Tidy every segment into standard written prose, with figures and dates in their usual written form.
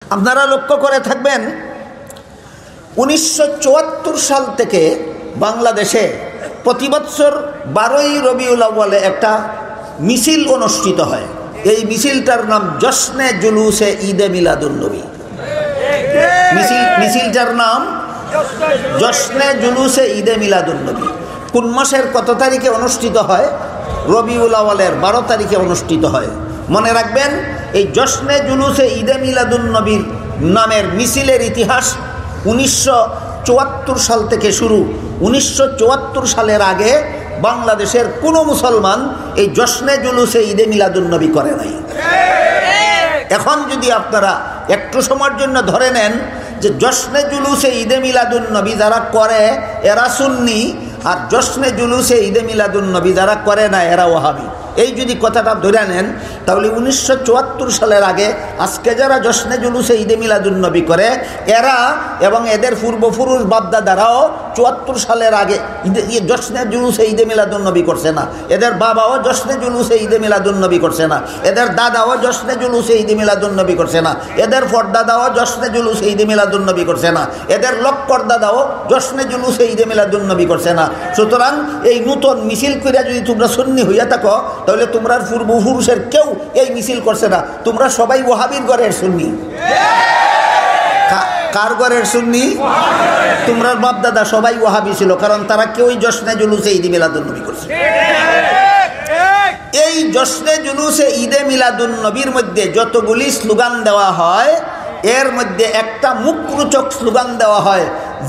আপনারা লক্ষ্য করে থাকবেন 1974 সাল থেকে বাংলাদেশে প্রতি বছর 12ই রবিউল আউয়ালে একটা মিছিল অনুষ্ঠিত হয়। এই মিছিলটার নাম জশ্নে জুলুসে ঈদে মিলাদুন্নবী। মিছিলটার নাম জশ্নে জুলুসে ঈদে মিলাদুন্নবী। কোন মাসের কত তারিখে অনুষ্ঠিত হয়? রবিউল আউয়ালের 12 তারিখে অনুষ্ঠিত হয়। মনে রাখবেন, এই জশ্নে জুলুসে ঈদে মিলাদুন্নবীর নামের মিছিলের ইতিহাস 1974 সাল থেকে শুরু। 1974 সালের আগে বাংলাদেশের কোনো মুসলমান এই জশ্নে জুলুসে ঈদে মিলাদুন্নবী করে নাই। এখন যদি আপনারা একটু সময়ের জন্য ধরে নেন যে জশ্নে জুলুসে ঈদে মিলাদুন্নবী যারা করে এরা সুন্নি, আর জশ্নে জুলুসে ঈদে মিলাদুন্নবী যারা করে না এরা ওয়াহাবি, এই যদি কথাটা ধরে নেন, তাহলে 1974 সালের আগে আজকে যারা জশ্নে জুলুসে ঈদে মিলাদুন্নবী করে এরা এবং এদের পূর্বপুরুষ বাপদাদারাও 74 সালের আগে জশ্নে জুলুসে ঈদে মিলাদুন্নবী করছে না। এদের বাবাও জশ্নে জুলুসে ঈদে মিলাদুন্নবী করছে না। এদের দাদাও জশ্নে জুলুসে ঈদে মিলাদুন্নবী করছে না। এদের পরদাদাও জশ্নে জুলুসে ঈদে মিলাদুন্নবী করছে না। এদের লক্কর দাদাও জশ্নে জুলুসে ঈদে মিলাদুন্নবী করছে না। সুতরাং এই নূতন মিছিল করে যদি তোমরা সুন্নি হইয়া থাকো, তাহলে তোমরা পূর্বপুরুষের কেউ এই মিছিল করছে না। তোমরা সবাই ওয়াহাবির ঘরের সুন্নি। কার ঘরের সুন্নি? তোমরা বাপ দাদা সবাই ওয়াহাবি ছিল, কারণ তারা কেউই জশ্নে জুলুসে ঈদে মিলাদুন্নবী করছে। এই জশ্নে জুলুসে ঈদে মিলাদুন্নবীর মধ্যে যতগুলি স্লোগান দেওয়া হয়, এর মধ্যে একটা মুখরোচক স্লোগান দেওয়া হয়,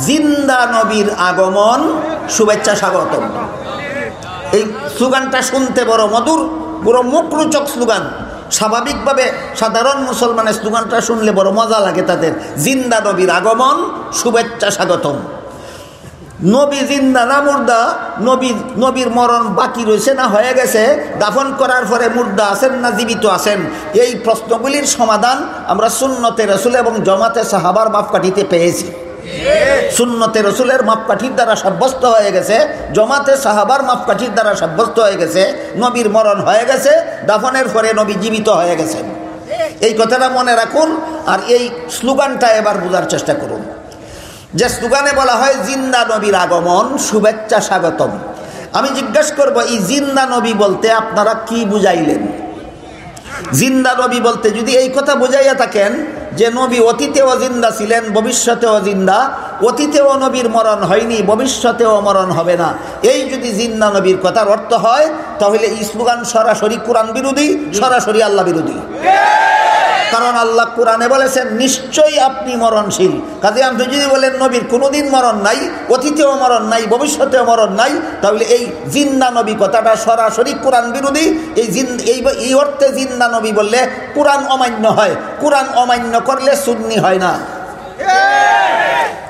জিন্দা নবীর আগমন, শুভেচ্ছা স্বাগতম। এই স্লোগানটা শুনতে বড় মধুর, বড় মুখরোচক স্লোগান। স্বাভাবিকভাবে সাধারণ মুসলমানের স্লোগানটা শুনলে বড় মজা লাগে তাদের। জিন্দা নবীর আগমন, শুভেচ্ছা স্বাগতম। নবী জিন্দা না মুর্দা? নবীর মরণ বাকি রয়েছে না হয়ে গেছে? দাফন করার পরে মুর্দা আছেন না জীবিত আছেন? এই প্রশ্নগুলির সমাধান আমরা সুন্নতে রাসূল এবং জামাতে সাহাবার মাপকাঠিতে পেয়েছি। সুন্নতে রাসূলের মাপকাঠির দ্বারা সাব্যস্ত হয়ে গেছে, জামাতে সাহাবার মাপকাঠির দ্বারা সাব্যস্ত হয়ে গেছে, নবীর মরণ হয়ে গেছে, দাফনের পরে নবী জীবিত হয়ে গেছেন। এই কথাটা মনে রাখুন। আর এই স্লোগানটা এবার বোঝার চেষ্টা করুন। যে স্লোগানে বলা হয় জিন্দা নবীর আগমন, শুভেচ্ছা স্বাগতম, আমি জিজ্ঞাসা করব, এই জিন্দা নবী বলতে আপনারা কি বুঝাইলেন? জিন্দা নবী বলতে যদি এই কথা বুঝাইয়া থাকেন যে নবী অতীতেও জিন্দা ছিলেন, ভবিষ্যতেও জিন্দা, অতীতেও নবীর মরণ হয়নি, ভবিষ্যতেও মরণ হবে না, এই যদি জিন্দা নবীর কথার অর্থ হয়, তাহলে এই স্লোগান সরাসরি কোরআন বিরোধী, সরাসরি আল্লাহ বিরোধী। কারণ আল্লাহ কোরআনে বলেছেন নিশ্চয়ই আপনি মরণশীল। কাজে আপনি যদি বলেন নবীর কোনোদিন মরণ নাই, অতীতেও মরণ নাই, ভবিষ্যতেও মরণ নাই, তাহলে এই জিন্দা নবী কথাটা সরাসরি কোরআন বিরোধী। এই অর্থে জিন্দা নবী বললে কোরআন অমান্য হয়। কোরআন অমান্য করলে সুন্নি হয় না।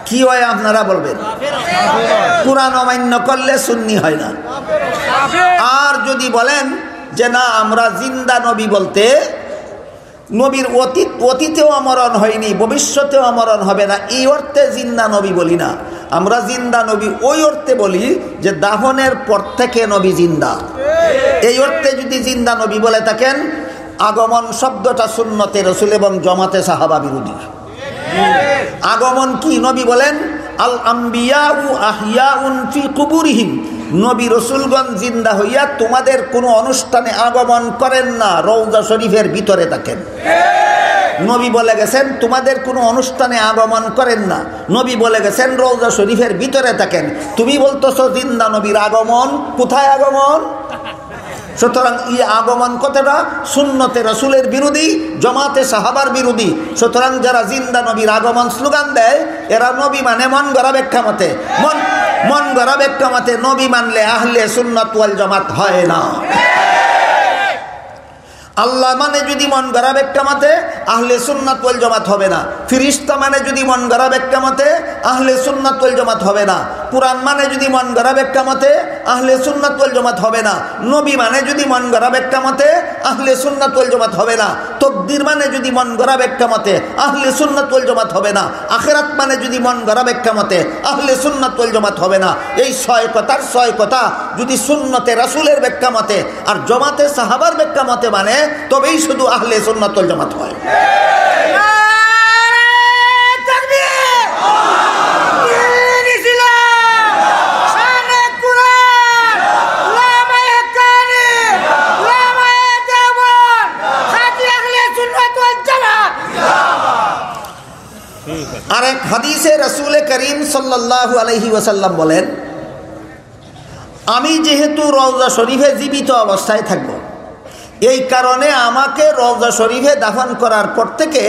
কি হয় আপনারা বলবেন? কোরআন অমান্য করলে সুন্নি হয় না। আর যদি বলেন যে না, আমরা জিন্দা নবী বলতে নবীর অতীতেও মরণ হয়নি, ভবিষ্যতেও মরণ হবে না, এই অর্থে জিন্দা নবী বলি না। আমরা জিন্দা নবী ওই অর্থে বলি যে দাফনের পর থেকে নবী জিন্দা। এই অর্থে যদি জিন্দা নবী বলে থাকেন, আগমন শব্দটা সুন্নতে রাসূল এবং জামাতে সাহাবা বিরোধী। আগমন কি? নবী বলেন আল আম্বিয়াউ আহইয়াউন ফি কুবুরিহিম, নবী রসুলগণ জিন্দা হইয়া তোমাদের কোনো অনুষ্ঠানে আগমন করেন না, রওজা শরীফের ভিতরে থাকেন। নবী বলে গেছেন তোমাদের কোনো অনুষ্ঠানে আগমন করেন না, নবী বলে গেছেন রওজা শরীফের ভিতরে থাকেন। তুমি বলতেছো জিন্দা নবীর আগমন, কোথায় আগমন? সুতরাং এই আগমন কথাটা সুন্নতে রাসূলের বিরোধী, জামাতে সাহাবার বিরোধী। সুতরাং যারা জিন্দা নবীর আগমন স্লোগান দেয়, এরা নবী মানে মন গড়া ব্যাখ্যা মতে, মন গড়া ব্যাখ্যা মতে নবী মানলে আহলে সুন্নাত ওয়াল জামাত হয় না। আল্লাহ মানে যদি মন গড়া ব্যাখ্যা মতে, আহলে সুন্নাত ওয়াল জামাত হবে না। ফেরেশতা মানে যদি মন গড়া ব্যাখ্যা মতে, আহলে সুন্নাত ওয়াল জামাত হবে না। কুরআন মানে যদি মন গড়া ব্যাখ্যা মতে, আহলে সুন্নাত ওয়াল জামাত হবে না। নবী মানে যদি মন গড়া ব্যাখ্যা মতে, আহলে সুন্নাত ওয়াল জামাত হবে না। তাকদীর মানে যদি মন গড়া ব্যাখ্যা মতে, আহলে সুন্নাত ওয়াল জামাত হবে না। আখিরাত মানে যদি মন গড়া ব্যাখ্যা মতে, আহলে সুন্নাত ওয়াল জামাত হবে না। এই 6 কথার 6 কথা যদি সুন্নতে রাসূলের ব্যাখ্যা মতে আর জামাতে সাহাবার ব্যাখ্যা মতে মানে, তবেই শুধু আহলে সুন্নাত ওয়াল জামাত হয়। আরেক হাদিসে রাসূল করিম সাল্লাল্লাহু আলাইহি ওয়াসাল্লাম বলেন, আমি যেহেতু রওজা শরীফে জীবিত অবস্থায় থাকব, এই কারণে আমাকে রওজা শরীফে দাফন করার পর থেকে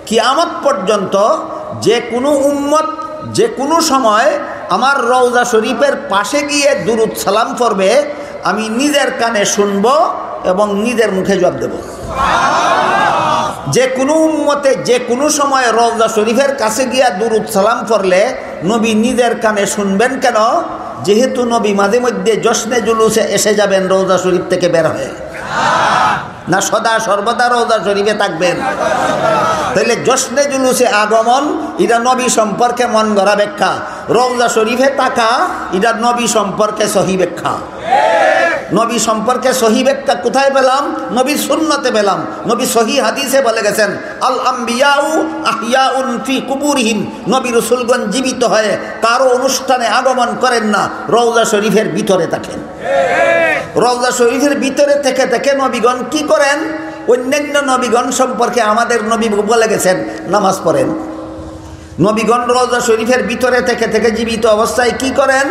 কিয়ামত পর্যন্ত যে কোনো উম্মত যে কোনো সময় আমার রওজা শরীফের পাশে গিয়ে দুরুদ সালাম করবে, আমি নিজের কানে শুনব এবং নিজের মুখে জবাব দেব। যে কোনো উম্মতে যে কোনো সময় রওজা শরীফের কাছে গিয়া দুরুদ সালাম করলে নবী নিজের কানে শুনবেন। কেন? যেহেতু নবী মাঝে মধ্যে জশ্নে জুলুসে এসে যাবেন রওজা শরীফ থেকে বের হয়ে, না সদা সর্বদা রওজা শরীফে থাকবেন? তাহলে জশ্নে জুলুসে আগমন এটা নবী সম্পর্কে মন গড়া ব্যাখ্যা, রওজা শরীফে থাকা এটা নবী সম্পর্কে সহি ব্যাখ্যা। নবী সম্পর্কে সহি ব্যাখ্যা কোথায় পেলাম? নবীর সুন্নতে পেলাম। নবী সহি হাদিসে বলে গেছেন, আল আম্বিয়াউ আহিয়াউন ফি কুবুরিহিম, নবী রাসূলগণ জীবিত হয়ে কারো অনুষ্ঠানে আগমন করেন না, রওজা শরীফের ভিতরে থাকেন। রওজা শরীফের ভিতরে থেকে থেকে নবীগণ কি করেন? অন্যান্য নবীগণ সম্পর্কে আমাদের নবী বলে গেছেন, নামাজ পড়েন। নবীগণ রওজা শরীফের ভিতরে থেকে থেকে জীবিত অবস্থায় কি করেন?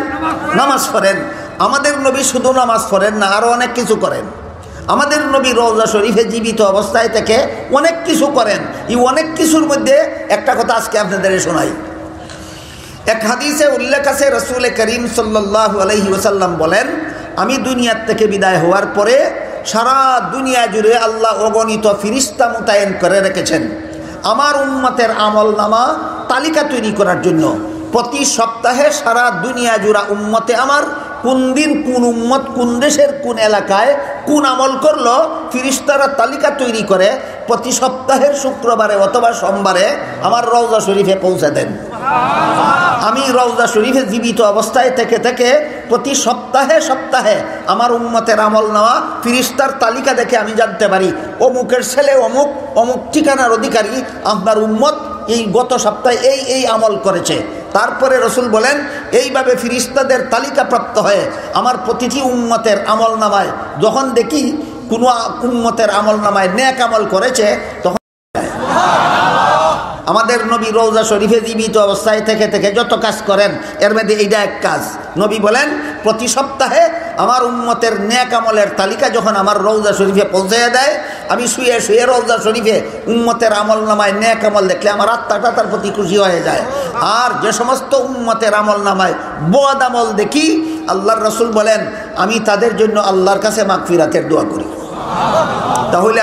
নামাজ পড়েন। আমাদের নবী শুধু নামাজ পড়েন না, আরও অনেক কিছু করেন। আমাদের নবী রওজা শরীফে জীবিত অবস্থায় থেকে অনেক কিছু করেন। এই অনেক কিছুর মধ্যে একটা কথা আজকে আপনাদের শোনাই। এক হাদিসে উল্লেখ আছে, রাসূল করিম সাল্লাল্লাহু আলাইহি ওয়াসাল্লাম বলেন, আমি দুনিয়ার থেকে বিদায় হওয়ার পরে সারা দুনিয়া জুড়ে আল্লাহ অগণিত ফিরিস্তা মোতায়েন করে রেখেছেন আমার উম্মতের আমল নামা তালিকা তৈরি করার জন্য। প্রতি সপ্তাহে সারা দুনিয়া জুড়া উম্মতে আমার কোন দিন কোন উম্মত কোন দেশের কোন এলাকায় কোন আমল করলো, ফিরিস্তারা তালিকা তৈরি করে প্রতি সপ্তাহের শুক্রবারে অথবা সোমবারে আমার রওজা শরীফে পৌঁছে দেন। আমি রওজা শরীফে জীবিত অবস্থায় থেকে থেকে প্রতি সপ্তাহে সপ্তাহে আমার উম্মতের আমল নেওয়া ফিরিস্তার তালিকা দেখে আমি জানতে পারি অমুকের ছেলে অমুক অমুক ঠিকানার অধিকারী আপনার উম্মত এই গত সপ্তাহে এই এই আমল করেছে। তারপরে রসুল বলেন, এইভাবে ফিরিস্তাদের তালিকা প্রাপ্ত হয়ে আমার প্রতিটি উম্মতের আমল নামায় যখন দেখি কোনো উম্মতের আমল নামায় নেক আমল করেছে, তখন আমাদের নবী রওজা শরীফে জীবিত অবস্থায় থেকে থেকে যত কাজ করেন এর মধ্যে এইটা এক কাজ। নবী বলেন, প্রতি সপ্তাহে আমার উম্মতের নেক আমলের তালিকা যখন আমার রওজা শরীফে পৌঁছে দেয়, আমি শুয়ে শুয়ে রওজা শরীফে উম্মতের আমল নামায় নেক আমল দেখলে আমার আত্মাটা তার প্রতি খুশি হয়ে যায়। আর যে সমস্ত উম্মতের আমল নামায় বদ আমল দেখি, আল্লাহর রাসূল বলেন, আমি তাদের জন্য আল্লাহর কাছে মাগফিরাতের দোয়া করি। তাহলে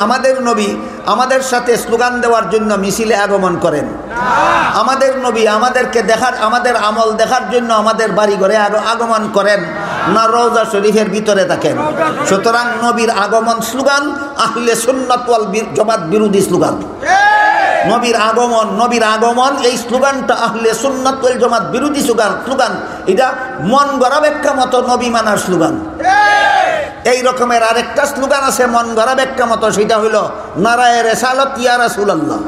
আমাদের নবী আমাদের সাথে স্লোগান দেওয়ার জন্য মিছিলে আগমন করেন। আমাদের নবী আমাদেরকে দেখার, আমাদের আমল দেখার জন্য আমাদের বাড়ি ঘরে আগমন করেন না রওজা শরীফের ভিতরে থাকেন? সুতরাং নবীর আগমন স্লোগান আহলে সুন্নাত ওয়াল জামাত বিরোধী স্লোগান। নবীর আগমন এই স্লোগানটা আহলে সুন্নাত ওয়াল জামাত বিরোধী স্লোগান। এটা মন গড়া ব্যাখ্যা মতো নবী মানার স্লোগান। এই রকমের আরেকটা স্লোগান আছে মন গড়া ব্যাখ্যা মতো, সেটা হলো নারায়ে রিসালাত ইয়া রাসূলুল্লাহ।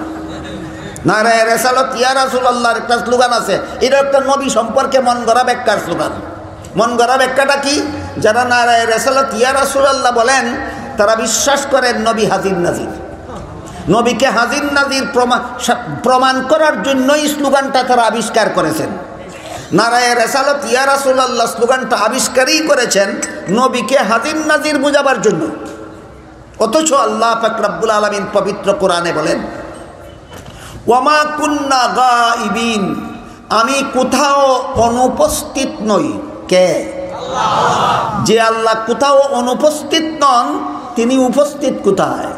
নারায়ে রিসালাত ইয়া রাসূলুল্লাহর একটা স্লোগান আছে, এটা একটা নবী সম্পর্কে মন গড়া ব্যাখ্যার স্লোগান। মন গড়া ব্যাখ্যাটা কি? যারা নারায়ে রিসালাত ইয়া রাসূলুল্লাহ বলেন, তারা বিশ্বাস করেন নবী হাজির নাজির। নবীকে হাজির নাজির প্রমাণ করার জন্যই স্লোগানটা তারা আবিষ্কার করেছেন। নারায়ে রিসালাত ইয়া রাসূলুল্লাহ স্লোগানটা আবিষ্কারই করেছেন নবীকে হাজির নাজির বোঝাবার জন্য। অথচ আল্লাহ পাক রব্বুল আলামিন পবিত্র কোরআনে বলেন, ওয়ামা কুন্না গাইবিন, আমি কোথাও অনুপস্থিত নই। কে? আল্লাহ। যে আল্লাহ কোথাও অনুপস্থিত নন, তিনি উপস্থিত কোথায়?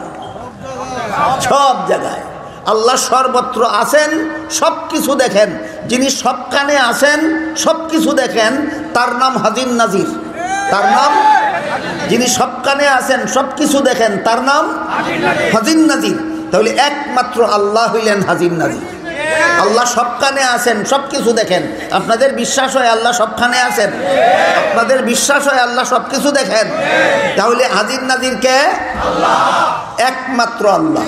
সব জায়গায়। আল্লাহ সর্বত্র আছেন, সব কিছু দেখেন। যিনি সবখানে আছেন, সব কিছু দেখেন, তার নাম হাজির নাজির। তার নাম, যিনি সবখানে আছেন সব কিছু দেখেন, তার নাম হাজির নাজির। তাহলে একমাত্র আল্লাহ হইলেন হাজির নাজির। আল্লাহ সবখানে আছেন, সব কিছু দেখেন। আপনাদের বিশ্বাস হয় আল্লাহ সবখানে আছেন? আপনাদের বিশ্বাস হয় আল্লাহ সব কিছু দেখেন? তাহলে হাজির নাজির কে? একমাত্র আল্লাহ।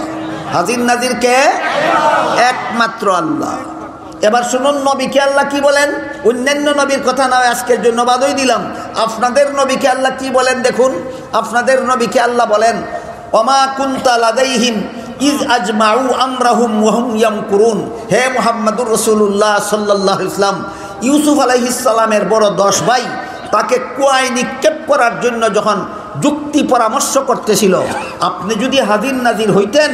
হাজির নাজির কে? একমাত্র আল্লাহ। এবার শুনুন নবীকে আল্লাহ কি বলেন। অন্যান্য নবীর কথা নয়, আজকের জন্য বাদই দিলাম। আপনাদের নবীকে আল্লাহ কি বলেন দেখুন। আপনাদের নবীকে আল্লাহ বলেন, ওমা কুনতা লাদাইহিম ইজ আজমাউ আমরাহুম ওয়া হুম ইয়ামকুরুন। হে মুহাম্মদুর রাসূলুল্লাহ সাল্লাল্লাহু আলাইহি ওয়াসাল্লাম, ইউসুফ আলাইহিস সালামের বড় 10 ভাই তাকে কুয়ায় নিক্ষেপ করার জন্য যখন যুক্তি পরামর্শ করতেছিল, আপনি যদি হাজির নাজির হইতেন,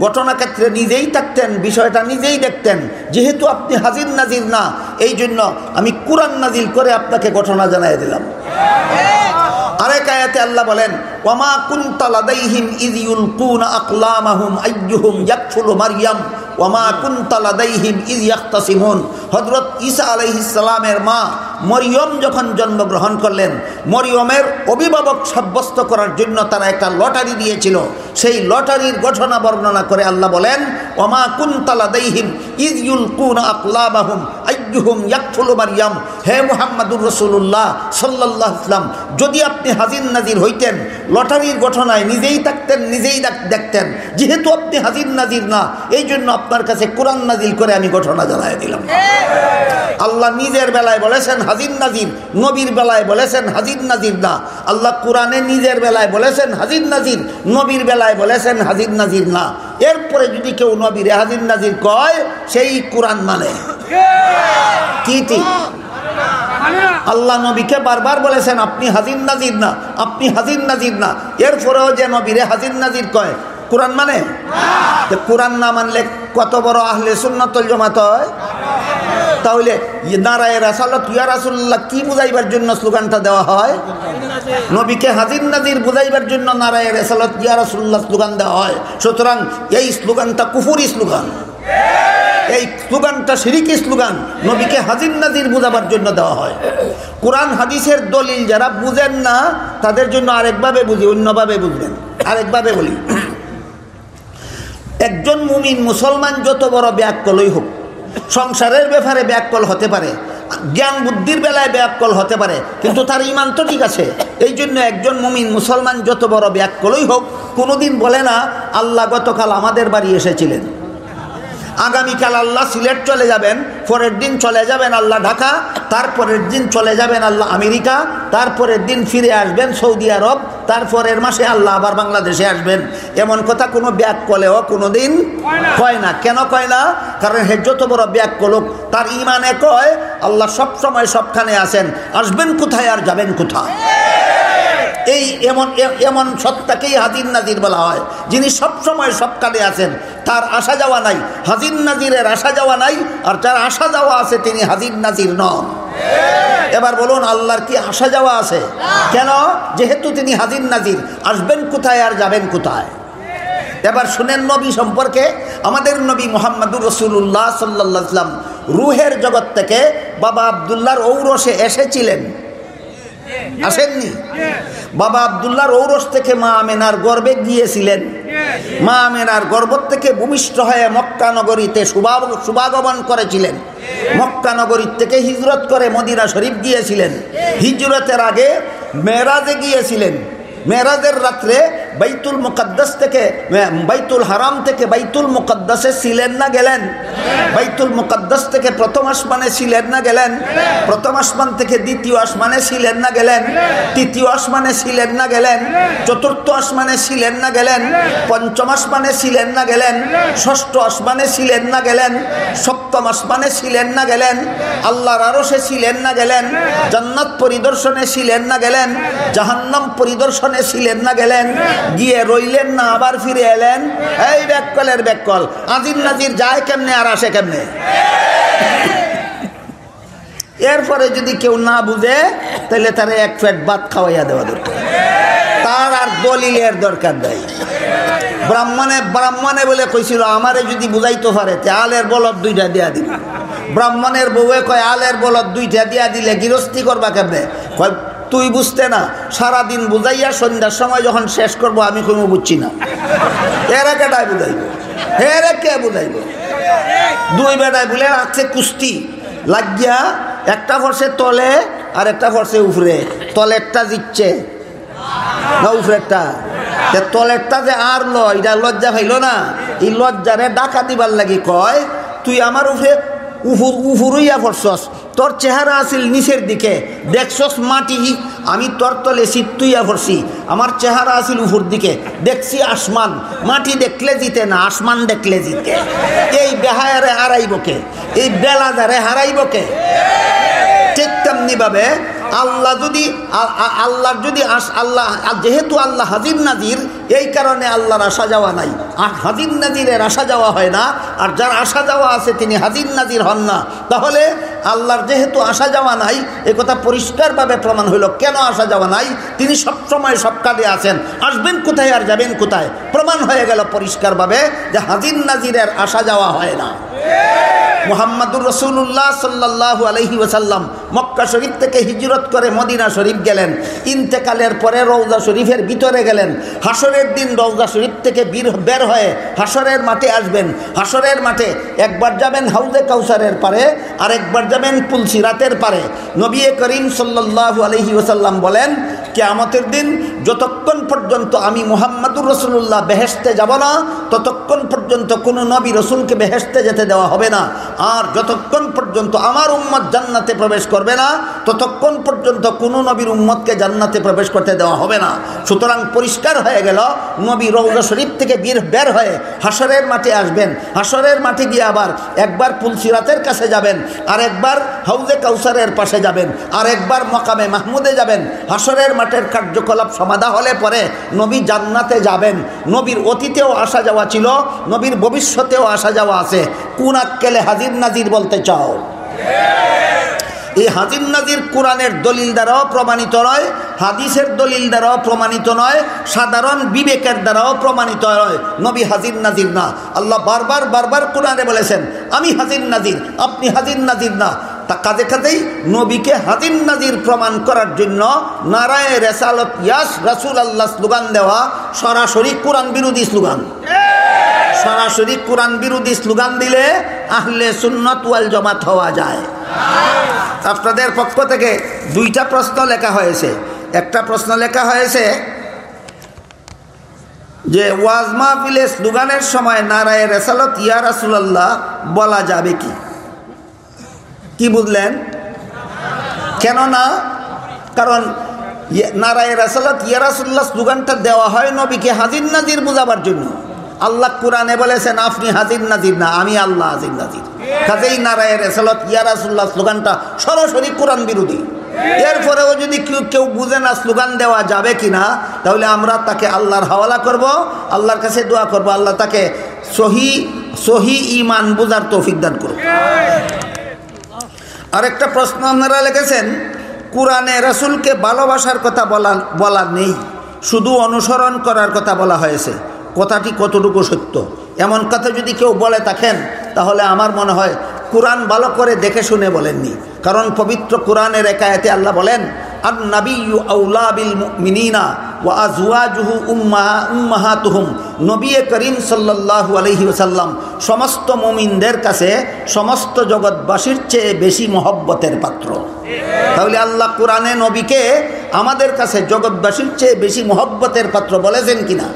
ঘটনাক্ষেত্রে নিজেই থাকতেন, বিষয়টা নিজেই দেখতেন। যেহেতু আপনি হাজির নাজির না, এই জন্য আমি কুরআন নাজিল করে আপনাকে ঘটনা জানাই দিলাম। আরেক আয়াতে আল্লাহ বলেন, ওয়ামা কুনতা লাদাইহিম ইয ইউলকুনা আকলামাহুম আইয়ুহুম ইয়াকফুলু মারইয়াম ওয়ামা কুনতা লাদাইহিম ইয ইখতাসিমুন। হযরত ঈসা আলাইহিস সালামের মা মরিয়ম যখন জন্মগ্রহণ করলেন, মরিয়মের অভিভাবক সাব্যস্ত করার জন্য তারা একটা লটারি দিয়েছিল। সেই লটারির ঘটনা বর্ণনা করে আল্লাহ বলেন, ওয়ামা কুনতা লাদাইহিম ইয ইউলকুনা আকলামাহুম আইয়ুহুম ইয়াকফুলু মারইয়াম। হে মুহাম্মদুর রাসূলুল্লাহ সাল্লাল্লাহু আলাইহি ওয়াসাল্লাম, যদি আপনি হাজির নাজির হইতেন, লটারির ঘটনায় নিজেই থাকতেন, নিজেই দেখতেন। যেহেতু আপনি হাজির নাজির না, এই জন্য আপনার কাছে কোরআন নাজিল করে আমি ঘটনা জানাই দিলাম। আল্লাহ নিজের বেলায় বলেছেন হাজির নাজির, নবীর বেলায় বলেছেন হাজির নাজির না। আল্লাহ কোরআনে নিজের বেলায় বলেছেন হাজির নাজির, নবীর বেলায় বলেছেন হাজির নাজির না। এরপরে যদি কেউ নবীরে হাজির নাজির কয়, সেই কোরআন মানে কি ঠিক? আল্লাহ নবীকে বারবার বলেছেন আপনি হাজির নাজির না, আপনি হাজির নাজির না। এরপরেও যে নবীরে হাজির নাজির কয়, কোরআন মানে? কোরআন না মানলে কত বড় আহলে সুন্নাত ওয়াল জামাত হয়? তাহলে নারায়ে রাসালাত ইয়া রাসূলুল্লাহ কি বুঝাইবার জন্য স্লোগানটা দেওয়া হয়? নবীকে হাজির নাজির বুঝাইবার জন্য নারায়ে রাসালাত ইয়া রাসূলুল্লাহ স্লোগান দেওয়া হয়। সুতরাং এই স্লোগানটা কুফরি স্লোগান, এই স্লোগানটা শিরকি স্লোগান। নবীকে হাজির নাজির বুঝাবার জন্য দেওয়া হয়। কোরআন হাদিসের দলিল যারা বুঝেন না, তাদের জন্য আরেকভাবে বুঝি, অন্যভাবে বুঝবেন। আরেকভাবে বলি, একজন মুমিন মুসলমান যত বড় ব্যাককলই হোক, সংসারের ব্যাপারে ব্যাককল হতে পারে, জ্ঞান বুদ্ধির বেলায় ব্যাককল হতে পারে, কিন্তু তার ঈমান তো ঠিক আছে। এই জন্য একজন মুমিন মুসলমান যত বড় ব্যাককলই হোক, কোনোদিন বলে না আল্লাহ গতকাল আমাদের বাড়ি এসেছিলেন, আগামীকাল আল্লাহ সিলেট চলে যাবেন, পরের দিন চলে যাবেন আল্লাহ ঢাকা, তারপরের দিন চলে যাবেন আল্লাহ আমেরিকা, তারপরের দিন ফিরে আসবেন সৌদি আরব, তারপরের মাসে আল্লাহ আবার বাংলাদেশে আসবেন। এমন কথা কোনো ব্যাককলেও কোনোদিন কয় না। কেন কয় না? কারণ হে যত বড় ব্যাককল হোক, তার ঈমানে কয় আল্লাহ সব সময় সবখানে আছেন, আসবেন কোথায় আর যাবেন কোথায়। এই এমন সত্তাকেই হাজির নাজির বলা হয়, যিনি সবসময় সবখানে আছেন, তার আসা যাওয়া নাই। হাজির নাজিরের আসা যাওয়া নাই, আর যার আসা যাওয়া আছে তিনি হাজির নাজির নন। এবার বলুন, আল্লাহর কি আসা যাওয়া আছে? কেন? যেহেতু তিনি হাজির নাজির, আসবেন কোথায় আর যাবেন কোথায়। এবার শুনেন নবী সম্পর্কে। আমাদের নবী মুহাম্মদুর রাসূলুল্লাহ সাল্লাল্লাহু আলাইহি ওয়াসাল্লাম রূহের জগৎ থেকে বাবা আব্দুল্লাহর ঔরসে এসেছিলেন, আসেননি? বাবা আব্দুল্লাহর ঔরস থেকে মা আমেনার গর্ভে গিয়েছিলেন। মা আমেনার গর্ভ থেকে ভূমিষ্ঠ হয়ে মক্কা নগরীতে শুভাগমন করেছিলেন। মক্কা নগরী থেকে হিজরত করে মদিনা শরীফ গিয়েছিলেন। হিজরতের আগে মেরাজে গিয়েছিলেন। মেরাজের রাত্রে বাইতুল মুকাদ্দাস থেকে, বাইতুল হারাম থেকে বাইতুল মুকাদ্দাসে ছিলেন না গেলেন? বাইতুল মুকাদ্দাস থেকে প্রথম আসমানে ছিলেন না গেলেন? প্রথম আসমান থেকে দ্বিতীয় আসমানে ছিলেন না গেলেন? তৃতীয় আসমানে ছিলেন না গেলেন? চতুর্থ আসমানে ছিলেন না গেলেন? পঞ্চম আসমানে ছিলেন না গেলেন? ষষ্ঠ আসমানে ছিলেন না গেলেন? সপ্তম আসমানে ছিলেন না গেলেন? আল্লাহর আরশে ছিলেন না গেলেন? জান্নাত পরিদর্শনে ছিলেন না গেলেন? জাহান্নাম পরিদর্শনে ছিলেন না গেলেন? গিয়ে রইলেন না, আবার ফিরে এলেন। এই ব্যাককলের ব্যাককল। হাজির নাজির যায় কেমনে আর আসে কেমনে? এরপরে যদি কেউ না বুঝে, তাহলে তার এক পেট ভাত খাওয়াইয়া দেওয়া দরকার, তার আর দলিলের দরকার নেই। ব্রাহ্মণে বলে কইছিল, আমারে যদি বুঝাইতে পারে আলের বলদ 2টা দিয়া দিল। ব্রাহ্মণের বউয়ে কয় আলের বলদ 2টা দিয়া দিলে গৃহস্থী করবা কেমনে? কয় তুই বুঝতে না, সারাদিন বুঝাইয়া সন্ধ্যার সময় যখন শেষ করবো আমি কোনো বুঝছি না। এরা কেটাই বুঝাইব? এরা কে বুঝাইব? 2 বেটায় বলে রাখছে কুস্তি লাগিয়া, একটা ফর্সে তলে আর একটা ফর্সে উপরে। তলেরটা জিতছে না উপরেরটা? তলেরটা যে আর এটা লজ্জা পাইল না, এই লজ্জারে ডাকা দিবার লাগি কয় তুই আমার উপরে উফুরুইয়া ফরসস, তোর চেহারা আসিল নিচের দিকে, দেখছস মাটি, আমি তোর তলে সিট্টুইয়া ভরছি, আমার চেহারা আসিল উপর দিকে, দেখছি আসমান। মাটি দেখলে জিতে না, আসমান দেখলে জিতে। এই বেহায়ারে হারাইবকে, এই বেলাদারে হারাইবকে। ঠিক তেমনিভাবে আল্লাহ যদি আল্লাহর যদি আল্লাহ, যেহেতু আল্লাহ হাজির নাজির, এই কারণে আল্লাহর আসা যাওয়া নাই। আর হাজির নাজিরের আসা যাওয়া হয় না, আর যার আসা যাওয়া আছে তিনি হাজির নাজির হন না। তাহলে আল্লাহর যেহেতু আসা যাওয়া নাই, এ কথা পরিষ্কারভাবে প্রমাণ হইল কেন আসা যাওয়া নাই। তিনি সবসময় সব কাজে আছেন, আসবেন কোথায় আর যাবেন কোথায়, প্রমাণ হয়ে গেল পরিষ্কারভাবে যে হাজির নাজিরের আসা যাওয়া হয় না। মুহাম্মাদুর রাসূলুল্লাহ সাল্লাল্লাহু আলাইহি ওয়াসাল্লাম মক্কা শরীফ থেকে হিজরত করে মদিনা শরীফ গেলেন। ইন্তেকালের পরে রওজা শরীফের ভিতরে গেলেন। হাসরের দিন রওজা শরীফ থেকে বের হয়ে হাসরের মাঠে আসবেন। হাসরের মাঠে একবার যাবেন হাউজে কাউসারের পারে, আর একবার যাবেন পুলসিরাতের পারে। নবী করিম সাল্লাল্লাহু আলাইহি ওয়াসাল্লাম বলেন, কিয়ামতের দিন যতক্ষণ পর্যন্ত আমি মুহাম্মাদুর রাসূলুল্লাহ বেহেশতে যাব না, ততক্ষণ পর্যন্ত কোনো নবী রাসূলকে বেহেশতে যেতে দেওয়া হবে না। আর যতক্ষণ পর্যন্ত আমার উম্মত জান্নাতে প্রবেশ করবে না, ততক্ষণ পর্যন্ত কোনো নবীর উম্মতকে জান্নাতে প্রবেশ করতে দেওয়া হবে না। সুতরাং পরিষ্কার হয়ে গেল, নবী রওজা শরীফ থেকে বের হয়ে হাসরের মাঠে আসবেন। হাসরের মাঠে গিয়ে আবার একবার পুলসিরাতের কাছে যাবেন, আর একবার হাউজে কাউসারের পাশে যাবেন, আর একবার মকামে মাহমুদে যাবেন। হাসরের মাঠের কার্যকলাপ সমাধা হলে পরে নবী জান্নাতে যাবেন। নবীর অতীতেও আসা যাওয়া ছিল, নবীর ভবিষ্যতেও আসা যাওয়া আছে। কোন আক্কেলে হাজির নাজির বলতে চাও? এই হাজির নাজির কোরআনের দলিল দ্বারাও প্রমাণিত নয়, হাদিসের দলিল দ্বারাও প্রমাণিত নয়, সাধারণ বিবেকের দ্বারাও প্রমাণিত নয়। নবী হাজির নাজির না। আল্লাহ বারবার কোরআনে বলেছেন, আমি হাজির নাজির, আপনি হাজির নাজির না। তা কাজেই নবীকে হাজির নাজির প্রমাণ করার জন্য নারায়ে রিসালাত ইয়াস রাসূলুল্লাহ স্লোগান দেওয়া সরাসরি কোরআন বিরোধী স্লোগান। সরাসরি কোরআন বিরোধী স্লোগান দিলে আহলে সুন্নাত ওয়াল জামাত হওয়া যায়। আপনাদের পক্ষ থেকে দুইটা প্রশ্ন লেখা হয়েছে। একটা প্রশ্ন লেখা হয়েছে যে ওয়াজ মাহফিলে স্লোগানের সময় নারায়ে রিসালাত ইয়া রাসূলুল্লাহ বলা যাবে কি? কি বুঝলেন? কেন না? কারণ নারায়ে রিসালাত ইয়া রাসূলুল্লাহ স্লোগানটা দেওয়া হয় নবীকে হাজির নাজির বোঝাবার জন্য। আল্লাহ কোরআনে বলেছেন, আপনি হাজির নাজির না, আমি আল্লাহ হাজির নাজির। কাজেই নারায়ে রিসালাত ইয়া রাসূলুল্লাহ স্লোগানটা সরাসরি কোরআন বিরোধী। এরপরেও যদি কেউ বুঝে না স্লোগান দেওয়া যাবে কিনা, তাহলে আমরা তাকে আল্লাহর হাওয়ালা করব, আল্লাহর কাছে দোয়া করব, আল্লাহ তাকে সহি ঈমান বুঝার তৌফিক দান করুন। আরেকটা প্রশ্ন আপনারা লিখেছেন, কোরআনে রাসূলকে ভালোবাসার কথা বলা নেই, শুধু অনুসরণ করার কথা বলা হয়েছে। কথাটি কতটুকু সত্য? এমন কথা যদি কেউ বলে থাকেন, তাহলে আমার মনে হয় কোরআন ভালো করে দেখে শুনে বলেননি। কারণ পবিত্র কোরআনের এক আয়াতে আল্লাহ বলেন, আন নাবিয়্যু আউলা বিল মুমিনিনা ওয়া আজওয়াজুহু উম্মাহাতুহুম। নবী করিম সাল্লাল্লাহু আলাইহি ওয়াসাল্লাম সমস্ত মুমিনদের কাছে সমস্ত জগৎবাসীর চেয়ে বেশি মহব্বতের পাত্র। তাহলে আল্লাহ কোরআনে নবীকে আমাদের কাছে জগৎবাসীর চেয়ে বেশি মহব্বতের পাত্র বলেছেন কিনা?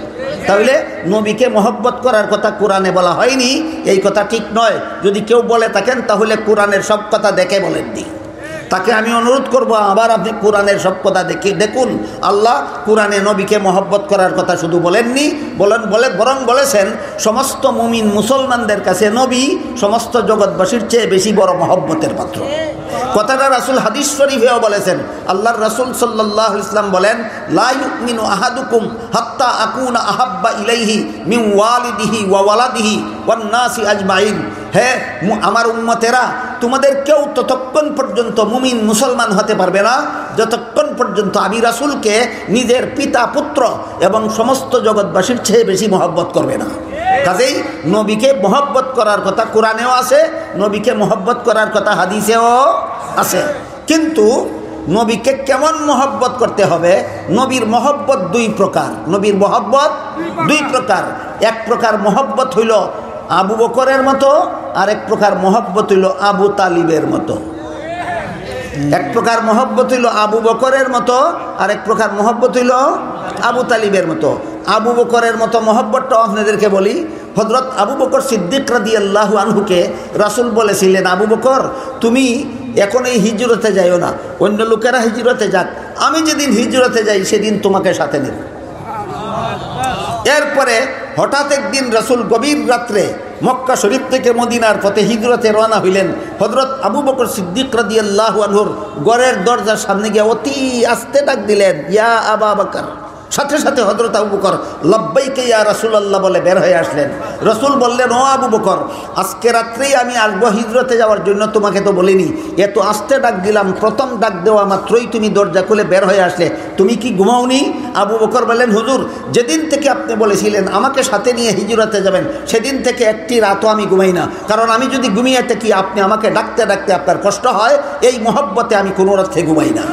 তাহলে নবীকে মহব্বত করার কথা কোরআনে বলা হয়নি, এই কথা ঠিক নয়। যদি কেউ বলে থাকেন, তাহলে কোরআনের সব কথা দেখে বলেননি। তাকে আমি অনুরোধ করব, আবার আপনি কোরআনের সব কথা দেখুন। আল্লাহ কোরআনে নবীকে মহব্বত করার কথা শুধু বলেননি, বরং বলেছেন সমস্ত মুমিন মুসলমানদের কাছে নবী সমস্ত জগৎবাসীর চেয়ে বেশি বড় মহব্বতের পাত্র। কথাটা রাসূল হাদিস শরীফেও বলেছেন। আল্লাহর রাসূল সাল্লাল্লাহু আলাইহি ওয়াসাল্লাম বলেন, লা ইউমিনু আহাদুকুম হাত্তা আকুনা আহাব্বা ইলাইহি মিন ওয়ালিদিহি ওয়া ওয়ালাদিহি ওয়ান নাসি আজমাইন। হে আমার উম্মতেরা, তোমাদের কেউ ততক্ষণ পর্যন্ত মুমিন মুসলমান হতে পারবে না যতক্ষণ পর্যন্ত আমি রাসূলকে নিজের পিতা পুত্র এবং সমস্ত জগৎবাসীর চেয়ে বেশি মহব্বত করবে না। কাজেই নবীকে মহব্বত করার কথা কোরআনেও আছে, নবীকে মহব্বত করার কথা হাদিসেও আছে। কিন্তু নবীকে কেমন মহব্বত করতে হবে? নবীর মহব্বত দুই প্রকার। নবীর মহব্বত দুই প্রকার। এক প্রকার মহব্বত হইল আবু বকরের মতো, আর এক প্রকার মহব্বত হইল আবু তালিবের মতো। এক প্রকার মহব্বত হইল আবু বকরের মতো, আর এক প্রকার মহব্বত হইল আবু তালিবের মতো। আবু বকরের মতো মহব্বতটা আপনাদেরকে বলি। হযরত আবু বকর সিদ্দিক রাদিয়াল্লাহু আনহুকে রাসূল বলেছিলেন, আবু বকর, তুমি এখন এই হিজরতে যাইও না, অন্য লোকেরা হিজরতে যাক, আমি যেদিন হিজরতে যাই সেদিন তোমাকে সাথে নেব। এরপরে হঠাৎ একদিন রাসূল গভীর রাত্রে মক্কা শরীফ থেকে মদিনার পথে হিজরতে রওনা হইলেন। হযরত আবু বকর সিদ্দিক রাদিয়াল্লাহু আনহুর ঘরের দরজার সামনে গিয়ে অতি আস্তে ডাক দিলেন, ইয়া আবা বকর। সাথে সাথে হযরত আবু বকর লব্বাইকা ইয়া রাসূলুল্লাহ বলে বের হয়ে আসলেন। রাসূল বললেন, ও আবু বকর, আজকে রাত্রেই আমি আসবো হিজরতে যাওয়ার জন্য, তোমাকে তো বলিনি, এত আস্তে ডাক দিলাম, প্রথম ডাক দেওয়া মাত্রই তুমি দরজা খুলে বের হয়ে আসলে, তুমি কি ঘুমাওনি? আবু বকর বললেন, হুজুর, যেদিন থেকে আপনি বলেছিলেন আমাকে সাথে নিয়ে হিজরতে যাবেন, সেদিন থেকে একটি রাতও আমি ঘুমাই না, কারণ আমি যদি ঘুমিয়ে থাকি আপনি আমাকে ডাকতে ডাকতে আপনার কষ্ট হয়, এই মহব্বতে আমি কোনো রাত্রে ঘুমাই না।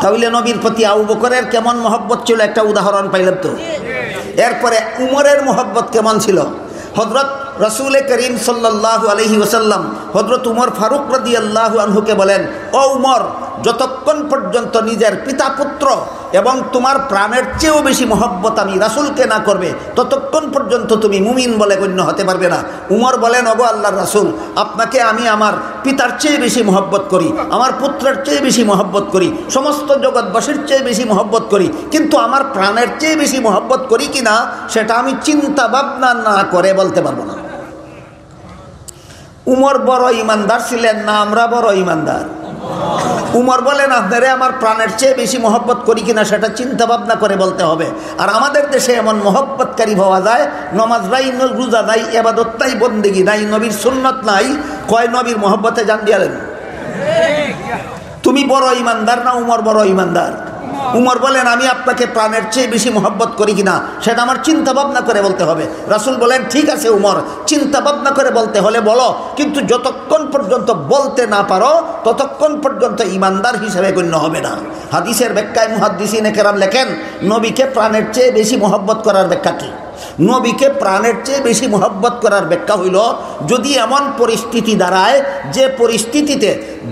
তাহলে নবীর প্রতি আবু বকরের কেমন মহব্বত ছিল একটা উদাহরণ পাইলাম তো। এরপরে উমরের মহব্বত কেমন ছিল? হযরত রাসূল করিম সাল্লাল্লাহু আলাইহি ওয়াসাল্লাম হযরত উমর ফারুক রাদিয়াল্লাহু আনহুকে বলেন, ও উমর, যতক্ষণ পর্যন্ত নিজের পিতা পুত্র এবং তোমার প্রাণের চেয়েও বেশি মহব্বত আমি রাসূলকে না করবে, ততক্ষণ পর্যন্ত তুমি মুমিন বলে গণ্য হতে পারবে না। উমর বলেন, ওগো আল্লাহর রাসূল, আপনাকে আমি আমার পিতার চেয়ে বেশি মহব্বত করি, আমার পুত্রের চেয়ে বেশি মহব্বত করি, সমস্ত জগৎবাসীর চেয়ে বেশি মহব্বত করি, কিন্তু আমার প্রাণের চেয়ে বেশি মহব্বত করি কিনা সেটা আমি চিন্তা ভাবনা না করে বলতে পারবো না। উমর বড় ইমানদার ছিলেন না আমরা বড় ইমানদার? উমর বলেন, আপনারে আমার প্রাণের চেয়ে বেশি মহব্বত করি কিনা সেটা চিন্তা ভাবনা করে বলতে হবে। আর আমাদের দেশে এমন মহব্বতকারী পাওয়া যায়, নমাজ নাই, রোজা নাই, ইবাদত নাই, বন্দেগী নাই, নবীর সুন্নত নাই, কয় নবীর মহব্বতে জান দিয়ালেন। তুমি বড় ইমানদার না উমর বড় ইমানদার? উমর বলেন, আমি আপনাকে প্রাণের চেয়ে বেশি মহব্বত করি কিনা সেটা আমার চিন্তা ভাবনা করে বলতে হবে। রাসূল বলেন, ঠিক আছে উমর, চিন্তা ভাবনা করে বলতে হলে বলো, কিন্তু যতক্ষণ পর্যন্ত বলতে না পারো ততক্ষণ পর্যন্ত ইমানদার হিসেবে গণ্য হবে না। হাদিসের ব্যাখ্যায় মুহাদ্দিসিনে কেরাম লেখেন, নবীকে প্রাণের চেয়ে বেশি মহব্বত করার ব্যাখ্যা কি? নবীকে প্রাণের চেয়ে বেশি মহব্বত করার ব্যাখ্যা হইল, যদি এমন পরিস্থিতি দাঁড়ায় যে পরিস্থিতিতে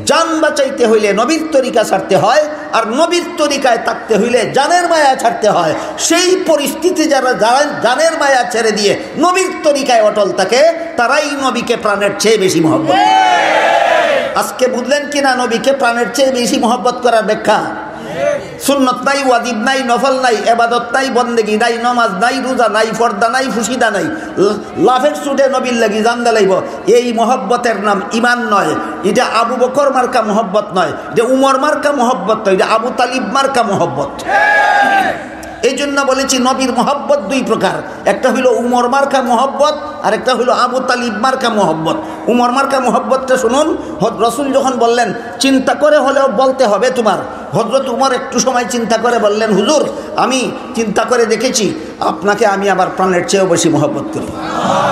জান বাঁচাইতে হইলে নবীর তরিকা ছাড়তে হয়, আর নবীর তরিকায় থাকতে হইলে জানের মায়া ছাড়তে হয়, সেই পরিস্থিতি যারা জানের মায়া ছেড়ে দিয়ে নবীর তরিকায় অটল থাকে, তারাই নবীকে প্রাণের চেয়ে বেশি মহব্বত। আজকে বুঝলেন কিনা নবীকে প্রাণের চেয়ে বেশি মহব্বত করার ব্যাখ্যা? সুন্নত নাই, ওয়াজিব নাই, নফল নাই, ইবাদত নাই, বন্দেগী নাই, নামাজ নাই, রোজা নাই, পর্দা নাই, ফুসিদা নাই, লাফের ছুটে নবীর লাগি জান দালাইব, এই মহব্বতের নাম ঈমান নয়। এটা আবু বকর মার্কা মহব্বত নয়, এটা উমর মার্কা মহব্বত নয়, এটা আবু তালিব মার্কা মহব্বত। এই জন্য বলেছি নবীর মহব্বত দুই প্রকার, একটা হইল উমর মার্কা মহব্বত, আর একটা হইল আবু তালিব মার্কা মহব্বত। উমর মার্কা মহব্বতটা শুনুন, রাসূল যখন বললেন চিন্তা করে হলেও বলতে হবে তোমার, হযরত উমর একটু সময় চিন্তা করে বললেন, হুজুর, আমি চিন্তা করে দেখেছি আপনাকে আমি আবার প্রাণের চেয়েও বেশি মহব্বত করি।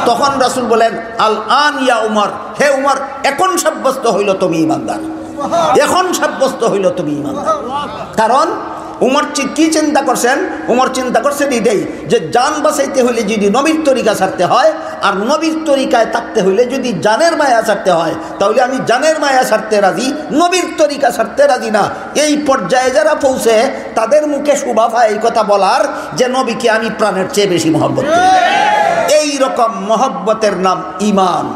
তখন রাসূল বলেন, আল আন ইয়া উমর, হে উমর, এখন সাব্যস্ত হইল তুমি ঈমানদার, এখন সাব্যস্ত হইল তুমি ঈমানদার। কারণ উমর কি চিন্তা করছেন? উমর চিন্তা করছেন এটাই, যে জান বাঁচাইতে হইলে যদি নবীর তরিকা ছাড়তে হয়, আর নবীর তরিকায় থাকতে হইলে যদি জানের মায়া ছাড়তে হয়, তাহলে আমি জানের মায়া ছাড়তে রাজি, নবীর তরিকা ছাড়তে রাজি না। এই পর্যায়ে যারা পৌঁছে তাদের মুখে শোভা পায় এই কথা বলার, যে নবীকে আমি প্রাণের চেয়ে বেশি মহব্বত করি। এই রকম মহব্বতের নাম ঈমান।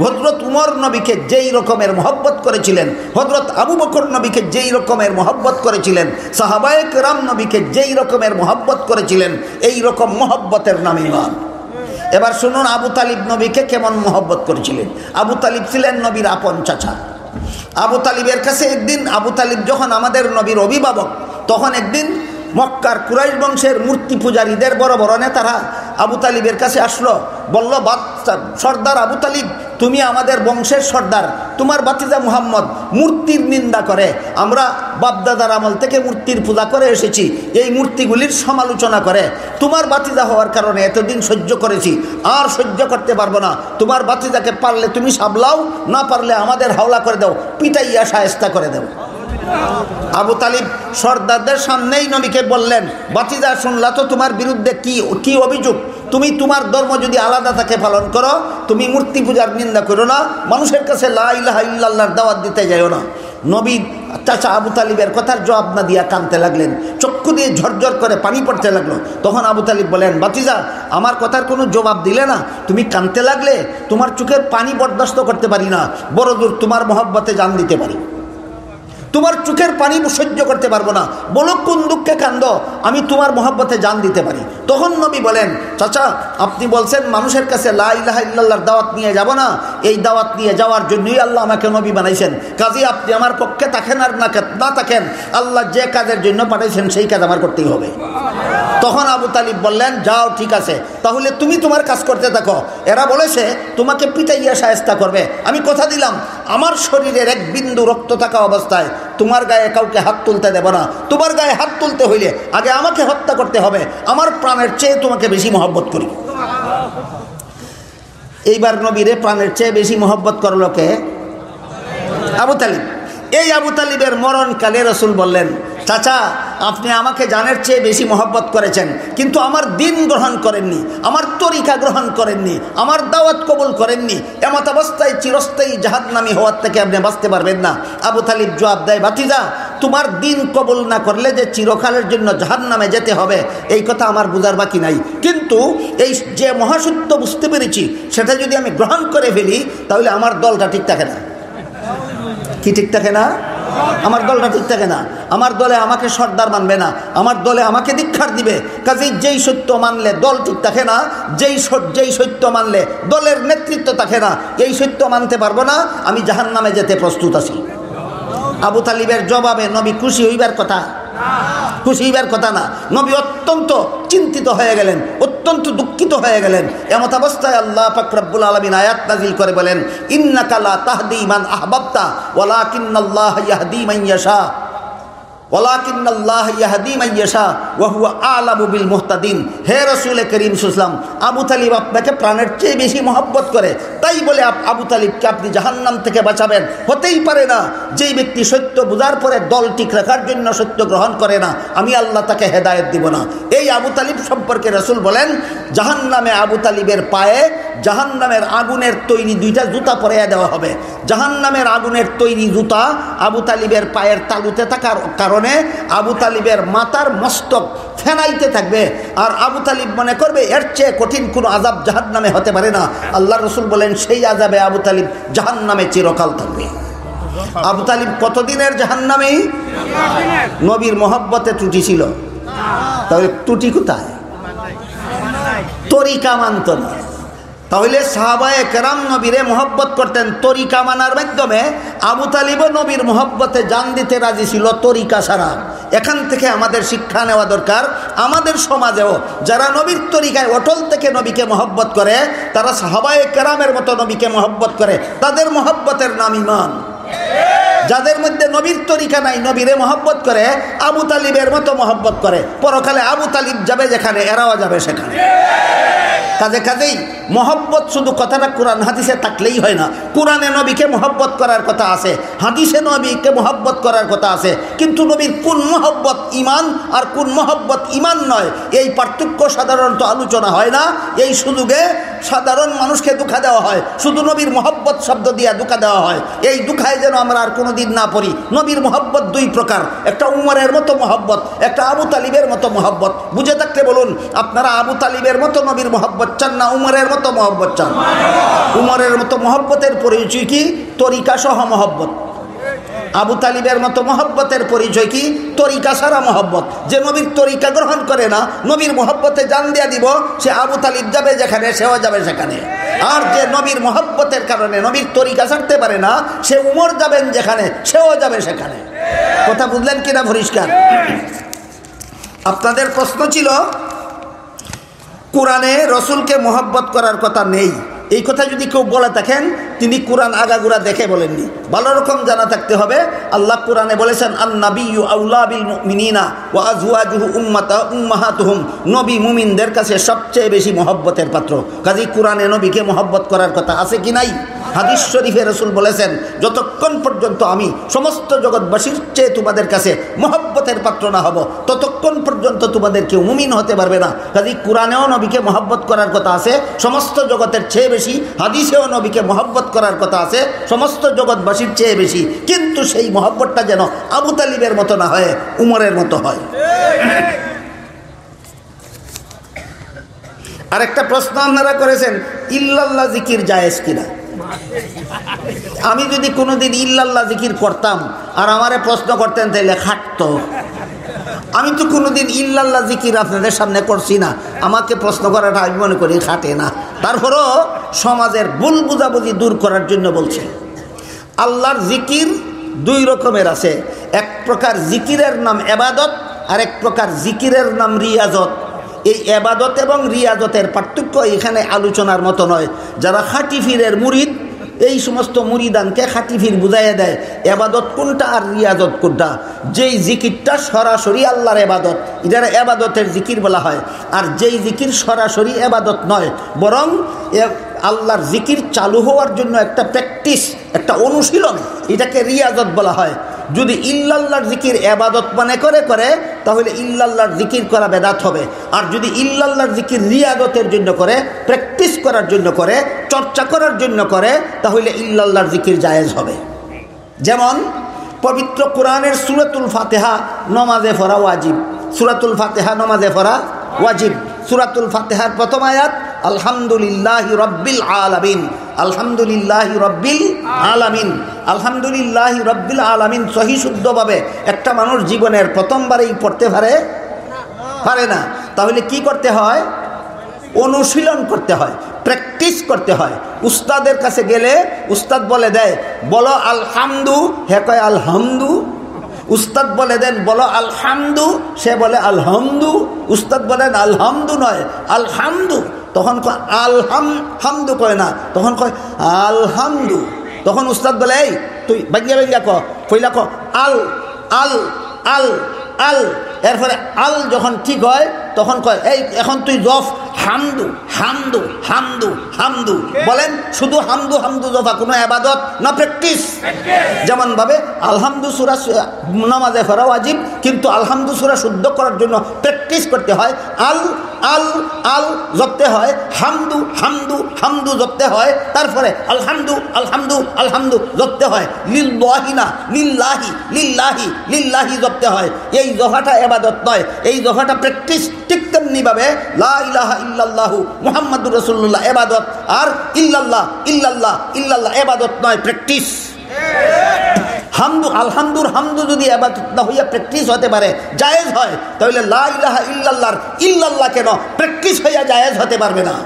হযরত উমর নবীকে যেই রকমের মহব্বত করেছিলেন, হযরত আবু বকর নবীকে যেই রকমের মহব্বত করেছিলেন, সাহাবায়ে কেরাম নবীকে যেই রকমের মহব্বত করেছিলেন, এই রকম মহব্বতের নাম ঈমান। এবার শুনুন আবু তালিব নবীকে কেমন মহব্বত করেছিলেন। আবু তালিব ছিলেন নবীর আপন চাচা। আবু তালিবের কাছে একদিন, আবু তালিব যখন আমাদের নবীর অভিভাবক, তখন একদিন মক্কার কুরাইশ বংশের মূর্তি পূজারীদের বড় বড় নেতারা আবু তালিবের কাছে আসলো, বলল, সর্দার আবু তালিব, তুমি আমাদের বংশের সর্দার, তোমার ভাতিজা মুহাম্মদ মূর্তির নিন্দা করে, আমরা বাপদাদার আমল থেকে মূর্তির পূজা করে এসেছি, এই মূর্তিগুলির সমালোচনা করে, তোমার ভাতিজা হওয়ার কারণে এতদিন সহ্য করেছি, আর সহ্য করতে পারবো না, তোমার ভাতিজাকে পারলে তুমি সাবলাও, না পারলে আমাদের হাওলা করে দাও, পিটাইয়া শায়েস্তা করে দাও। আবু তালিব সর্দারদের সামনেই নবীকে বললেন, ভাতিজা, শুনলা তো তোমার বিরুদ্ধে কি অভিযোগ, তুমি তোমার ধর্ম যদি আলাদা থাকে পালন করো, তুমি মূর্তি পূজার নিন্দা করো না, মানুষের কাছে লা ইলাহা ইল্লাল্লাহর দাওয়াত দিতে যাও না। নবী চাচা আবু তালিবের কথার জবাব না দিয়া কাঁদতে লাগলেন, চক্ষু দিয়ে ঝরঝর করে পানি পড়তে লাগলো। তখন আবু তালিব বলেন, ভাতিজা আমার কথার কোনো জবাব দিলে না, তুমি কাঁদতে লাগলে, তোমার চোখের পানি বরদাস্ত করতে পারি না, বড় দূর তোমার মহব্বতে জান দিতে পারি, তোমার চোখের পানি সহ্য করতে পারবো না, বলো কোন দুঃখে কান্দো, আমি তোমার মহব্বতে জান দিতে পারি। তখন নবী বলেন, চাচা আপনি বলছেন মানুষের কাছে লা ইলাহা ইল্লাল্লাহর দাওয়াত নিয়ে যাব না, এই দাওয়াত নিয়ে যাওয়ার জন্যই আল্লাহ আমাকে নবী বানাইছেন, কাজে আপনি আমার পক্ষে থাকেন আর না থাকেন, আল্লাহ যে কাজের জন্য পাঠাইছেন সেই কাজ আমার করতেই হবে। তখন আবু তালিব বললেন, যাও ঠিক আছে, তাহলে তুমি তোমার কাজ করতে থাকো, এরা বলেছে তোমাকে পিটাইয়া শায়েস্তা করবে, আমি কথা দিলাম আমার শরীরের এক বিন্দু রক্ত থাকা অবস্থায় তোমার গায়ে কাউকে হাত তুলতে দেব না, তোমার গায়ে হাত তুলতে হইলে আগে আমাকে হত্যা করতে হবে, আমার প্রাণের চেয়ে তোমাকে বেশি মহব্বত করি। এইবার নবীরে প্রাণের চেয়ে বেশি মহব্বত করলো কে? আবু তালিব। এই আবু তালিবের মরণকালে রসুল বললেন, চাচা আপনি আমাকে জানের চেয়ে বেশি মহব্বত করেছেন, কিন্তু আমার দিন গ্রহণ করেননি, আমার তরিকা গ্রহণ করেননি, আমার দাওয়াত কবুল করেননি, এমত অবস্থায় চিরস্থায়ী জাহান্নামী হওয়ার থেকে আপনি বাঁচতে পারবেন না। আবু তালিব জবাব দেয়, ভাতিজা তোমার দিন কবুল না করলে যে চিরকালের জন্য জাহান্নামে যেতে হবে এই কথা আমার বুঝার বাকি নাই, কিন্তু এই যে মহাসত্য বুঝতে পেরেছি সেটা যদি আমি গ্রহণ করে ফেলি তাহলে আমার দলটা ঠিক থাকে না। কি ঠিক থাকে না? আমার দলটা ঠিক থাকে না, আমার দলে আমাকে সর্দার মানবে না, আমার দলে আমাকে ধিক্কার দিবে, কাজেই যেই সত্য মানলে দল ঠিক থাকে না, যেই সত্য মানলে দলের নেতৃত্ব থাকে না, এই সত্য মানতে পারবো না, আমি জাহান্নামে যেতে প্রস্তুত আছি। আবু তালিবের জবাবে নবী খুশি হইবার কথা, খুশি হইবার কথা না, নবী অত্যন্ত চিন্তিত হয়ে গেলেন, অত্যন্ত দুঃখিত হয়ে গেলেন। এমত অবস্থায় আল্লাহ পাক রব্বুল আলামিন আয়াত নাযিল করে বলেন, ইন্নাকা লা তাহদি মান আহবাবতা ওয়ালাকিন্নাল্লাহ ইয়াহদি মান ইয়াশা ওয়ালাকিন্নাল্লাহ ইয়াহদি মান ইয়াশা ওয়া হুয়া আ'লামু বিল মুহতাদিন। হে রাসূল করিম সাল্লাল্লাহু আলাইহি ওয়াসাল্লাম, আবু তালিব আপনাকে প্রাণের চেয়ে বেশি মহব্বত করে, তাই বলে আবু তালিবকে আপনি জাহান্নাম থেকে বাঁচাবেন? হতেই পারে না। যেই ব্যক্তি সত্য বুঝার পরে দল ঠিক রাখার জন্য সত্য গ্রহণ করে না, আমি আল্লাহ তাকে হেদায়েত দিব না। এই আবু তালিব সম্পর্কে রাসূল বলেন, জাহান্নামে আবু তালিবের পায়ে জাহান্নামের আগুনের তৈরি দুইটা জুতা পরিয়ে দেওয়া হবে। জাহান্নামের আগুনের তৈরি জুতা আবু তালিবের পায়ের তালুতে থাকার কারণে আবু তালিবের মাথার মস্তক ফেনাইতে থাকবে, আর আবু তালিব মনে করবে এর চেয়ে কঠিন কোনো আযাব জাহান্নামে হতে পারে না। আল্লাহ রসুল বলেন, সেই আযাবে আবু তালিব জাহান্নামে চিরকাল থাকবে। আবু তালিব কতদিনের জাহান্নামে? নবীর মহব্বতে ত্রুটি ছিল, তাহলে ত্রুটি কোথায়? তরিকা মানত না। তাহলে সাহাবায়ে কেরাম নবীরে মহব্বত করতেন তরিকা মানার মাধ্যমে, আবু তালিবও নবীর মহব্বতে জান দিতে রাজি ছিল তরিকা ছাড়া। এখান থেকে আমাদের শিক্ষা নেওয়া দরকার, আমাদের সমাজেও যারা নবীর তরিকায় অটল থেকে নবীকে মহব্বত করে, তারা সাহাবায়ে কেরামের মতো নবীকে মহব্বত করে, তাদের মহব্বতের নাম ঈমান। যাদের মধ্যে নবীর তরিকা নাই, নবীরে মহব্বত করে, আবু তালিবের মতো মহব্বত করে, পরকালে আবু তালিব যাবে যেখানে, এরাও যাবে সেখানে। কাজেই মহব্বত শুধু কথাটা কোরআন হাদিসে থাকলেই হয় না। কোরআনে নবীকে মহব্বত করার কথা আছে, হাদিসে নবীকে মহব্বত করার কথা আছে, কিন্তু নবীর কোন মহব্বত ঈমান আর কোন মহব্বত ঈমান নয়, এই পার্থক্য সাধারণত আলোচনা হয় না। এই সুযোগে সাধারণ মানুষকে ধোঁকা দেওয়া হয়, শুধু নবীর মহব্বত শব্দ দিয়ে ধোঁকা দেওয়া হয়। এই ধোঁকায় যেন আমরা আর কোনো দিন না পড়ি। নবীর মহব্বত দুই প্রকার, একটা উমরের মতো মহব্বত, একটা আবু তালিবের মতো মহব্বত। বুঝে থাকলে বলুন, আপনারা আবু তালিবের মতো নবীর মহব্বত চান না উমরের মতো মহব্বত চান? উমরের মতো মহব্বতের পরিচয় কি? তরিকা সহ মহব্বত। আবু তালিবের মতো মহব্বতের পরিচয় কি? তরিকা ছাড়া মহব্বত। যে নবীর তরিকা গ্রহণ করে না, নবীর মহব্বতে জান দিয়া দিব, সে আবু তালিব যাবে যেখানে, সেও যাবে সেখানে। আর যে নবীর মহব্বতের কারণে নবীর তরিকা ছাড়তে পারে না, সে উমর যাবেন যেখানে, সেও যাবে সেখানে। কথা বুঝলেন কিনা পরিষ্কার? আপনাদের প্রশ্ন ছিল কোরআনে রসুলকে মহব্বত করার কথা নেই, এই কথা যদি কেউ বলে থাকেন তিনি কোরআন আগাগোড়া দেখে বলেননি, ভালো রকম জানা থাকতে হবে। আল্লাহ কোরআনে বলেছেন, আন-নাবিয়্যু আউলা বিল মুমিনিনা ওয়া আজওয়াজুহু উম্মাহাতুহুম, নবী মুমিনদের কাছে সবচেয়ে বেশি মহব্বতের পাত্র। কাজেই কোরআনে নবীকে মহব্বত করার কথা আছে কি নাই? হাদিস শরীফে রাসূল বলেছেন, যতক্ষণ পর্যন্ত আমি সমস্ত জগৎবাসীর চেয়ে তোমাদের কাছে মহব্বতের পাত্র না হব, ততক্ষণ পর্যন্ত তোমাদের কেউ মুমিন হতে পারবে না। কাজেই কোরআনেও নবীকে মহব্বত করার কথা আছে সমস্ত জগতের চেয়ে বেশি, হাদিসেও নবীকে মহব্বত করার কথা আছে সমস্ত জগৎবাসীর চেয়ে বেশি, কিন্তু সেই মহব্বতটা যেন আবু তালিবের মতো না হয়, উমরের মতো হয়। আরেকটা প্রশ্ন আপনারা করেছেন, ইল্লাল্লাহ জিকির জায়েজ কিনা। আমি যদি কোনোদিন ইল্লাল্লাহ জিকির করতাম আর আমারে প্রশ্ন করতেন তাইলে খাটতো। আমি তো কোনোদিন ইল্লাল্লাহ জিকির আপনাদের সামনে করছি না, আমাকে প্রশ্ন করাটা আমি মনে করি খাটে না। তারপরও সমাজের ভুল বুঝাবুঝি দূর করার জন্য বলছে, আল্লাহর জিকির দুই রকমের আছে। এক প্রকার জিকিরের নাম এবাদত, আর এক প্রকার জিকিরের নাম রিয়াজত। এই এবাদত এবং রিয়াজতের পার্থক্য এখানে আলোচনার মতো নয়। যারা খাঁটি ফিরের মুরিদ, এই সমস্ত মুরিদানকে খাঁটি ফির বুঝাইয়া দেয় এবাদত কোনটা আর রিয়াজত কোনটা। যেই জিকিরটা সরাসরি আল্লাহর এবাদত, এটার এবাদতের জিকির বলা হয়। আর যেই জিকির সরাসরি এবাদত নয়, বরং আল্লাহর জিকির চালু হওয়ার জন্য একটা প্র্যাকটিস, একটা অনুশীলন, এটাকে রিয়াজত বলা হয়। যদি ইল্লাল্লাহর জিকির এবাদত মনে করে তাহলে ইল্লাল্লাহর জিকির করা বেদাত হবে। আর যদি ইল্লাল্লাহর জিকির রিয়াদতের জন্য করে, প্র্যাকটিস করার জন্য করে, চর্চা করার জন্য করে, তাহলে ইল্লাল্লাহর জিকির জায়েজ হবে। যেমন পবিত্র কোরআনের সূরাতুল ফাতিহা নমাজে পড়া ওয়াজিব। সূরাতুল ফাতিহা নমাজে পড়া ওয়াজিব। সূরাতুল ফাতিহার প্রথম আয়াত আলহামদুলিল্লাহি রাব্বিল আলামিন। আলহামদুলিল্লাহি রাব্বিল আলামিন। আলহামদুলিল্লাহি রাব্বিল আলামিন সহি শুদ্ধভাবে একটা মানুষ জীবনের প্রথমবারেই পড়তে পারে না। তাহলে কি করতে হয়? অনুশীলন করতে হয়, প্র্যাকটিস করতে হয়। উস্তাদের কাছে গেলে উস্তাদ বলে দেয় বলো আলহামদু, হে কয় আলহামদু। উস্তাদ বলে দেন বলো আলহামদু, সে বলে আলহামদু। উস্তাদ বলেন আলহামদু নয় আলহামদু, তখন কয় হামদু কয় না, তখন কয় আলহামদু। তখন উস্তাদ বলে এই তুই বাঙ্গিয়া কইলা আল আল আল আল। এরপরে আল যখন ঠিক হয় তখন কয় এই এখন তুই জফ হামদু হামদু হামদু হামদু। বলেন শুধু হামদু হামদু জফা কোনো আবাদত না প্র্যাকটিস? যেমন ভাবে আলহামদু সূরা নামাজে পড়া ওয়াজিব, কিন্তু আলহামদু সূরা শুদ্ধ করার জন্য প্র্যাকটিস করতে হয়। আল আল আল জপতে হয়, হামদু হামদু হামদু জপতে হয়, তারপরে আলহামদু আলহামদু আলহামদু জপতে হয়। লিল্লাহি না লিল্লাহি লিল্লাহি লিল্লাহি জপতে হয়। এই জফাটা ইবাদত নয়, এই জফাটা প্র্যাকটিস। ঠিক তেমনিভাবে লা ইলাহা ইল্লাল্লাহু মুহাম্মাদুর রাসূলুল্লাহ ইবাদত, আর ইল্লাল্লাহ ইল্লাল্লাহ ইল্লাল্লাহ ইবাদত নয়, প্র্যাকটিস। হামদু আলহামদুর হামদু যদি ইবাদত না হইয়া প্র্যাকটিস হতে পারে, জায়েজ হয়, তাহলে লা ইলাহা ইল্লাল্লাহর ইল্লাল্লাহ কেন প্র্যাকটিস হইয়া জায়েজ হতে পারবে না?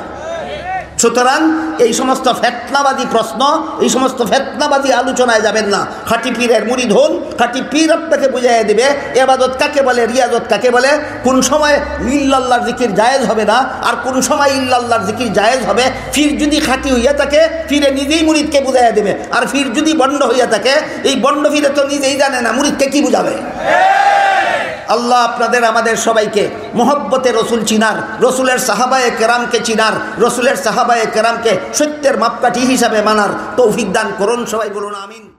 সুতরাং এই সমস্ত ফেতনাবাদী প্রশ্ন, এই সমস্ত ফেতনাবাদী আলোচনায় যাবেন না। খাঁটি পীরের মুরিদ হন, খাঁটি পীর আপনাকে বুঝাইয়া দেবে ইবাদত কাকে বলে, রিয়াজত কাকে বলে, কোন সময় ইল্লাল্লাহর জিকির জায়েজ হবে না আর কোন সময় ইল্লাল্লাহর জিকির জায়েজ হবে। পীর যদি খাঁটি হইয়া থাকে, পীরে নিজেই মুরিদকে বুঝাইয়া দেবে। আর পীর যদি বন্ড হইয়া থাকে, এই বন্ড পীরে তো নিজেই জানে না মুরিদকে কি বুঝাবে। আল্লাহ আপনাদের আমাদের সবাইকে মহব্বতে রসুল চিনার, রসুলের সাহাবায়ে কেরামকে চিনার, রসুলের সাহাবায়ে কেরামকে সত্যের মাপকাঠি হিসাবে মানার তৌফিক দান করুন। সবাই বলুন আমিন।